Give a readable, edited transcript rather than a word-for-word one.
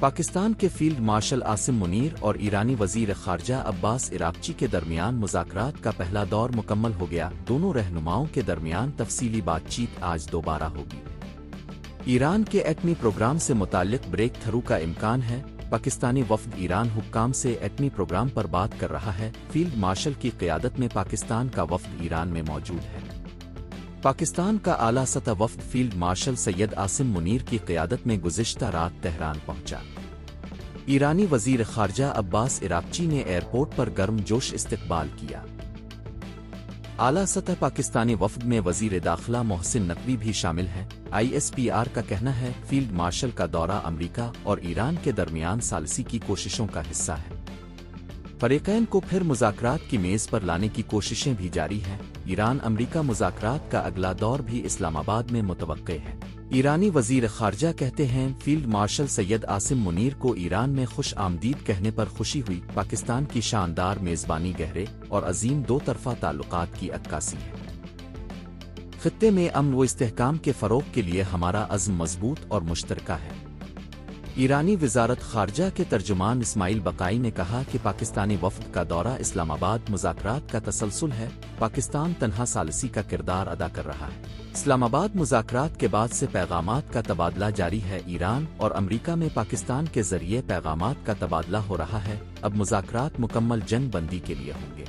پاکستان کے field marshal Asim Munir اور ایرانی وزیر خارجہ عباس عراقچی کے درمیان مذاکرات کا پہلا دور مکمل ہو گیا۔ دونوں رہنماؤں کے درمیان تفصیلی بات چیت آج دوبارہ ہوگی۔ ایران کے ایٹمی پروگرام سے متعلق بریک تھرو کا امکان ہے۔ پاکستانی وفد ایران حکام سے ایٹمی پروگرام پر بات کر رہا ہے۔ فیلڈ مارشل کی قیادت میں پاکستان کا وفد ایران میں موجود ہے۔ پاکستان کا اعلیٰ سطح وفد فیلڈ مارشل سید عاصم منیر کی قیادت میں گزشتہ رات تہران پہنچا۔ ایرانی وزیر خارجہ عباس عراقچی نے ایئرپورٹ پر گرم جوش استقبال کیا۔ اعلیٰ سطح پاکستانی وفد میں وزیر داخلہ محسن نقوی بھی شامل ہیں۔ ISPR کا کہنا ہے فیلڈ مارشل کا دورہ امریکہ اور ایران کے درمیان ثالثی کی کوششوں کا حصہ ہے۔ فریقین کو پھر مذاکرات کی میز پر لانے کی کوششیں بھی جاری ہیں۔ ایران امریکہ مذاکرات کا اگلا دور بھی اسلام آباد میں متوقع ہے۔ ایرانی وزیر خارجہ کہتے ہیں فیلڈ مارشل سید عاصم منیر کو ایران میں خوش آمدید کہنے پر خوشی ہوئی۔ پاکستان کی شاندار میزبانی گہرے اور عظیم دو طرفہ تعلقات کی عکاسی ہے۔ خطے میں امن و استحکام کے فروغ کے لیے ہمارا عزم مضبوط اور مشترکہ ہے۔ ایرانی وزارت خارجہ کے ترجمان اسماعیل بقائی نے کہا کہ پاکستانی وفد کا دورہ اسلام آباد مذاکرات کا تسلسل ہے۔ پاکستان تنہا ثالثی کا کردار ادا کر رہا ہے۔ اسلام آباد مذاکرات کے بعد سے پیغامات کا تبادلہ جاری ہے۔ ایران اور امریکہ میں پاکستان کے ذریعے پیغامات کا تبادلہ ہو رہا ہے۔ اب مذاکرات مکمل جنگ بندی کے لیے ہوں گے۔